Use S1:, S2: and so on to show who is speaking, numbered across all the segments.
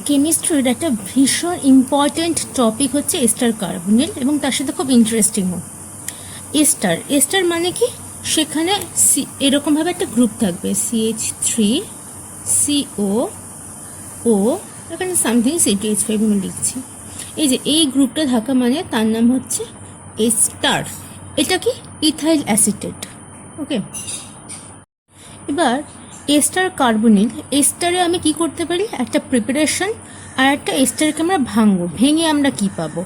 S1: কেমিস্ট্রির একটা ভীষণ ইম্পর্ট্যান্ট টপিক হচ্ছে এস্টার কার্বনিল এবং তার সাথে খুব ইন্টারেস্টিংও। এস্টার এস্টার মানে কি, সেখানে এরকমভাবে একটা গ্রুপ থাকবে CH3CO, এখানে সামথিং C2H5 আমি লিখছি। এই যে এই গ্রুপটা থাকা মানে তার নাম হচ্ছে এস্টার। এটা কি ইথাইল অ্যাসিটেট। ওকে, এবার এস্টার কার্বনিল, এস্টারে আমি কি করতে পারি, একটা প্রিপারেশন আর একটা এস্টারকে আমরা ভাঙবো। ভেঙে আমরা কি পাবো,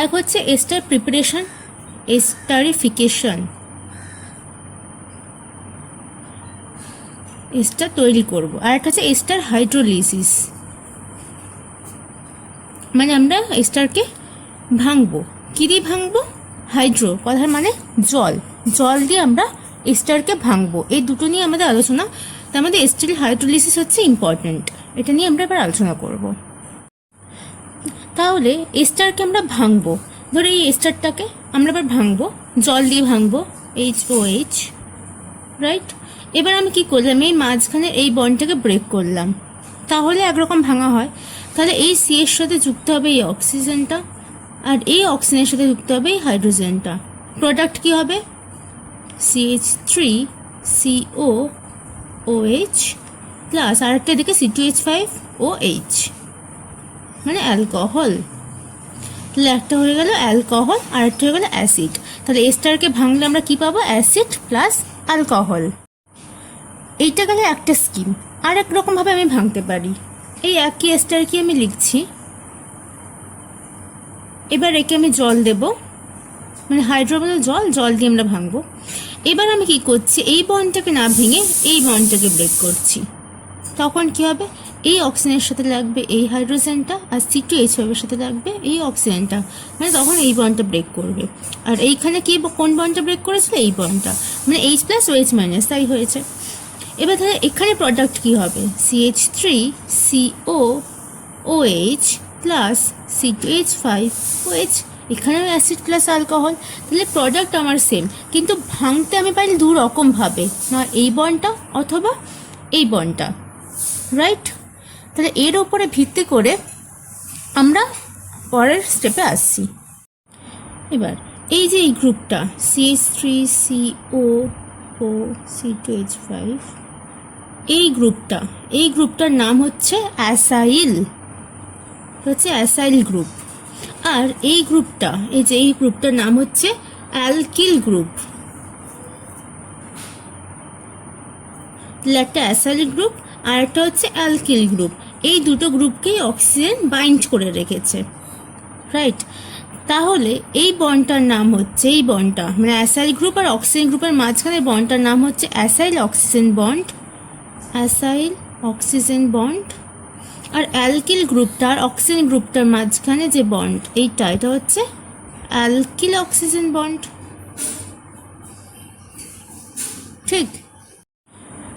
S1: এক হচ্ছে এস্টার প্রিপারেশন, এস্টারিফিকেশন, এস্টার তৈরি করব, আর একটা হচ্ছে এস্টার হাইড্রোলিসিস, মানে আমরা এস্টারকে ভাঙবো। কি দিয়ে ভাঙবো, হাইড্রো কথার মানে জল, জল দিয়ে আমরা এস্টারকে ভাঙবো। এই দুটো নিয়ে আমাদের আলোচনা। তার মধ্যে এস্টার হাইড্রোলিসিস হচ্ছে ইম্পর্ট্যান্ট, এটা নিয়ে আমরা এবার আলোচনা করব। তাহলে এস্টারকে আমরা ভাঙবো, ধরো এই এস্টারটাকে আমরা এবার ভাঙবো, জল দিয়ে ভাঙবো, HOH, রাইট। এবার আমি কি করলাম, এই মাঝখানে এই বন্ডটাকে ব্রেক করলাম, তাহলে একরকম ভাঙা হয়। তাহলে এই সি এর সাথে যুক্ত হবে এই অক্সিজেনটা, আর এই অক্সিজেনের সাথে যুক্ত হবে এই হাইড্রোজেনটা। প্রোডাক্ট কি হবে, CH3COOH প্লাস আর একটা দিকে C2H5OH, মানে অ্যালকোহল। তাহলে একটা হয়ে গেল অ্যালকোহল আর একটা হয়ে গেল অ্যাসিড। তাহলে এস্টারকে ভাঙলে আমরা কি পাবো, অ্যাসিড প্লাস অ্যালকোহল। এইটা গেলে একটা স্কিম। আর এক রকমভাবে আমি ভাঙতে পারি, এই একই এস্টারকে আমি লিখছি, এবার একে আমি জল দেব, মানে হাইড্রোজেন জল, জল দিয়ে আমরা ভাঙবো। এবার আমি কি করছি, এই বন্ডটাকে না ভেঙে এই বন্ডটাকে ব্রেক করছি। তখন কি হবে, এই অক্সিজেনের সাথে লাগবে এই হাইড্রোজেনটা, আর C2H5 এর সাথে লাগবে এই অক্সিজেনটা, মানে তখন এই বন্ডটা ব্রেক করবে। আর এইখানে কি, কোন বন্ডটা ব্রেক করেছিল, এই বন্ডটা, মানে H+OH-, তাই হয়েছে। এবার তাহলে এখানে প্রোডাক্ট কি হবে, CH3COOH প্লাস C2H5OH, এখানেও অ্যাসিড প্লাস অ্যালকোহল। তাহলে প্রোডাক্ট আমার সেম, কিন্তু ভাঙতে আমি পারি দু রকমভাবে, না এই বন্ডটা অথবা এই বন্ডটা, রাইট। তাহলে এর ওপরে ভিত্তি করে আমরা পরের স্টেপে আসছি। এবার এই যে এই গ্রুপটা CH3CO4C2H5, এই গ্রুপটার নাম হচ্ছে অ্যাসাইল, হচ্ছে অ্যাসাইল গ্রুপ। আর এই গ্রুপটা, এই যে এই গ্রুপটার নাম হচ্ছে অ্যালকিল গ্রুপ। একটা অ্যাসাইল গ্রুপ আর একটা হচ্ছে অ্যালকিল গ্রুপ, এই দুটো গ্রুপকেই অক্সিজেন বাইন্ড করে রেখেছে, রাইট। তাহলে এই বন্ডটার নাম হচ্ছে, এই বন্ডটা মানে অ্যাসাইল গ্রুপ আর অক্সিজেন গ্রুপের মাঝখানে বন্ডটার নাম হচ্ছে acyl oxygen bond, acyl oxygen bond. আর অ্যালকিল গ্রুপটা আর অক্সিজেন গ্রুপটার মাঝখানে যে বন্ড, এটা হচ্ছে অ্যালকিল অক্সিজেন বন্ড, ঠিক।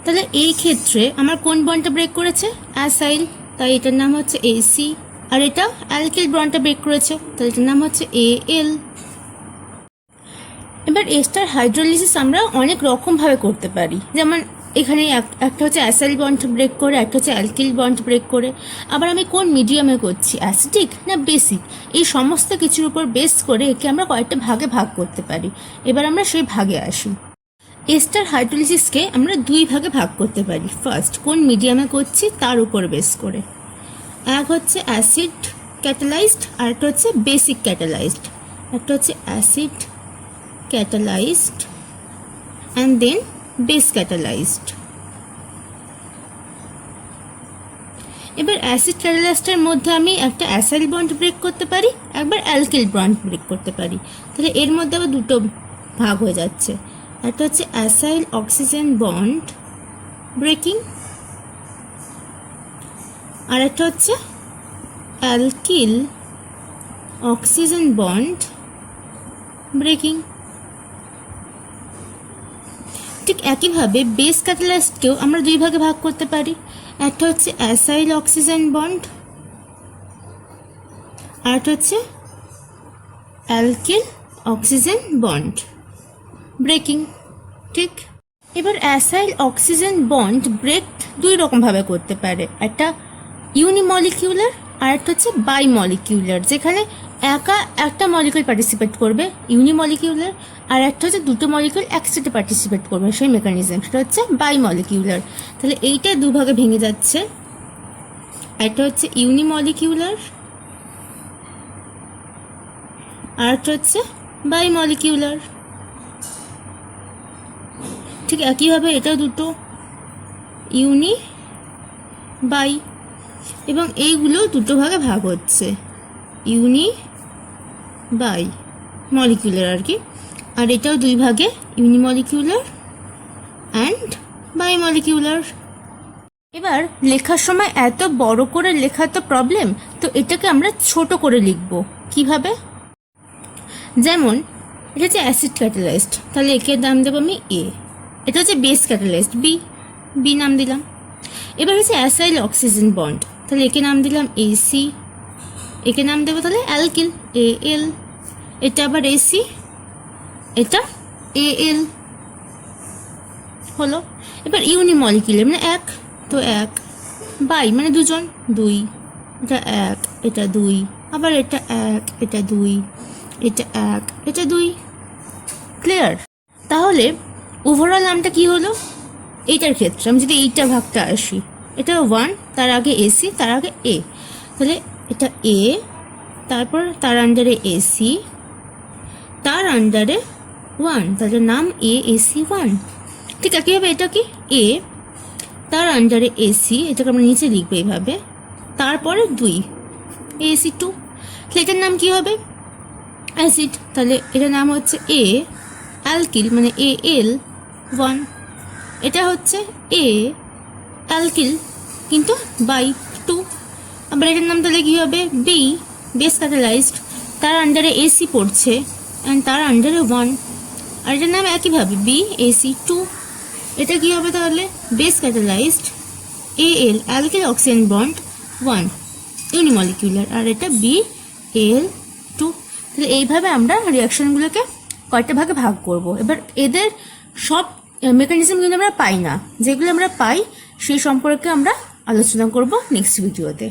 S1: তাহলে এই ক্ষেত্রে আমার কোন বন্ডটা ব্রেক করেছে, অ্যাসাইল, তাই এটার নাম হচ্ছে AC। আর এটা অ্যালকিল বন্ডটা ব্রেক করেছে, তাহলে এটার নাম হচ্ছে AL। এবার এস্টার হাইড্রোলিসিস আমরা অনেক রকমভাবে করতে পারি, যেমন এখানে একটা হচ্ছে অ্যাসাইল বন্ড ব্রেক করে, একটা হচ্ছে অ্যালকিল বন্ড ব্রেক করে। আবার আমি কোন মিডিয়ামে করছি, অ্যাসিডিক না বেসিক, এই সমস্ত কিছুর উপর বেস করে একে আমরা কয়েকটা ভাগে ভাগ করতে পারি। এবার আমরা সেই ভাগে আসি। এস্টার হাইড্রোলিসিসকে আমরা দুই ভাগে ভাগ করতে পারি। ফার্স্ট, কোন মিডিয়ামে করছি তার উপর বেস করে। এক হচ্ছে অ্যাসিড ক্যাটালাইজড আর একটা হচ্ছে বেসিক ক্যাটালাইজড। একটা হচ্ছে acid catalysed and then base catalysed. এবার অ্যাসিড ক্যাটালাইজডের মধ্যে আমি একটা অ্যাসাইল বন্ড ব্রেক করতে পারি, একবার অ্যালকিল বন্ড ব্রেক করতে পারি। তাহলে এর মধ্যে আবার দুটো ভাগ হয়ে যাচ্ছে, একটা হচ্ছে অ্যাসাইল অক্সিজেন বন্ড ব্রেকিং আর একটা হচ্ছে অ্যালকিল অক্সিজেন বন্ড ব্রেকিং। ঠিক একইভাবে বেস ক্যাটালাইজডকেও আমরা দুই ভাগে ভাগ করতে পারি, একটা হচ্ছে অ্যাসাইল অক্সিজেন বন্ড আর একটা হচ্ছে অ্যালকিল অক্সিজেন বন্ড ব্রেকিং, ঠিক। এবার অ্যাসাইল অক্সিজেন বন্ড ব্রেক দুই রকমভাবে করতে পারে, একটা ইউনিমলিকিউলার আর একটা হচ্ছে বাইমলিকিউলার, যেখানে একা একটা মলিকিউল পার্টিসিপেট করবে ইউনিমলিকিউলার, আর একটা হচ্ছে দুটো মলিকিউল একসাথে পার্টিসিপেট করবে, সেই মেকানিজম সেটা হচ্ছে বাইমলিকিউলার। তাহলে এইটা দুভাগে ভেঙে যাচ্ছে, একটা হচ্ছে ইউনিমলিকিউলার আর একটা হচ্ছে বাইমলিকিউলার। ঠিক একইভাবে এটাও দুটো ইউনি বাই, এবং এইগুলো দুটো ভাগে ভাগ হচ্ছে, ইউনি বাই মলিকিউলার আর কি, আর এটাও দুই ভাগে, ইউনিমলিকিউলার অ্যান্ড বাইমলিকিউলার। এবার লেখার সময় এত বড় করে লেখা তো প্রবলেম, তো এটাকে আমরা ছোট করে লিখব কিভাবে? যেমন এটা হচ্ছে অ্যাসিড ক্যাটালাইজড, তাহলে একে নাম দেবো আমি এ। এটা হচ্ছে বেস ক্যাটালাইজড, বি নাম দিলাম। এবার হচ্ছে অ্যাসাইল অক্সিজেন বন্ড, তাহলে একে নাম দিলাম এসি। একে নাম দেবো তাহলে অ্যালকিল, এএল। এটা আবার এসি, এটা এএল হলো। এবার ইউনিমলিকিউলার মানে এক, তো এক। বাই মানে দুজন, দুই। এটা এক, এটা দুই। আবার এটা এক, এটা দুই। এটা এক, এটা দুই। ক্লিয়ার? তাহলে ওভারঅল নামটা কি হলো? এইটার ক্ষেত্রে আমি যদি এইটা ভাগটা আসি, এটা ওয়ান, তার আগে এসি, তার আগে এ, তাহলে এটা এ, তারপর তার আন্ডারে এসি, তার আন্ডারে ওয়ান, তাহলে নাম এ এসি ওয়ান। ঠিক একইভাবে এটা কি এ, তার আন্ডারে এসি, এটাকে আমরা নিচে লিখবো এইভাবে, তারপরে দুই, এসি টু। তাহলে এটার নাম কি হবে? অ্যাসিড, তাহলে এটার নাম হচ্ছে এ অ্যালকিল মানে এ এল ওয়ান। এটা হচ্ছে এ অ্যালকিল কিন্তু বাই টু। আবার এটার নাম তাহলে কী হবে? বি বেস ক্যাটালাইজড, তার আন্ডারে এসি পড়ছে অ্যান্ড তার আন্ডারে ওয়ান, আর এটার নাম একইভাবে বি এসি টু। এটা কী হবে তাহলে? বেস ক্যাটালাইজড এ এল অ্যালকিল অক্সিজেন বন্ড ওয়ান ইউনিমলিকিউলার, আর এটা বি এল টু। তাহলে এইভাবে আমরা রিয়াকশনগুলোকে কয়েকটা ভাগে ভাগ করব। এবার এদের সব মেকানিজম কিন্তু আমরা পাই না, যেগুলো আমরা পাই সেই সম্পর্কে আমরা আলোচনা করব নেক্সট ভিডিওতে।